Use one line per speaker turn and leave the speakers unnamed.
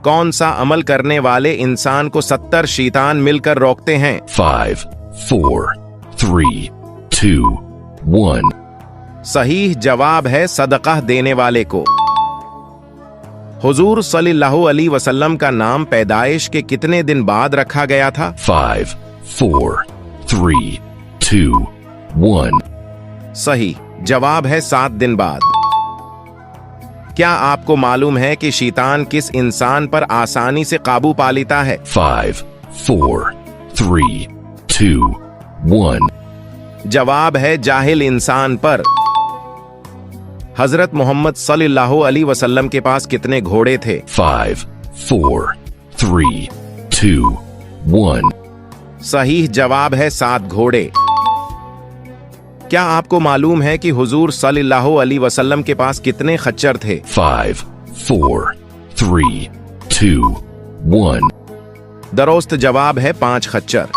कौन सा अमल करने वाले इंसान को 70 शैतान मिलकर रोकते हैं?
5, 4, 3, 2, 1.
सही जवाब है सदका देने वाले को। हुजूर सल्लल्लाहु अलैहि वसल्लम का नाम पैदाइश के कितने दिन बाद रखा गया था?
5, 4, 3, 2, 1.
सही जवाब है 7 दिन बाद। क्या आपको मालूम है कि शैतान किस इंसान पर आसानी से काबू पा लेता है?
5, 4, 3, 2, 1.
जवाब है जाहिल इंसान पर। हजरत मोहम्मद सल्लल्लाहु अलैहि वसल्लम के पास कितने घोड़े थे?
5, 4, 3, 2, 1.
सही जवाब है 7 घोड़े। क्या आपको मालूम है कि हुजूर सल्लल्लाहु अलैहि वसल्लम के पास कितने खच्चर थे?
5, 4, 3, 2, 1.
दुरुस्त जवाब है 5 खच्चर।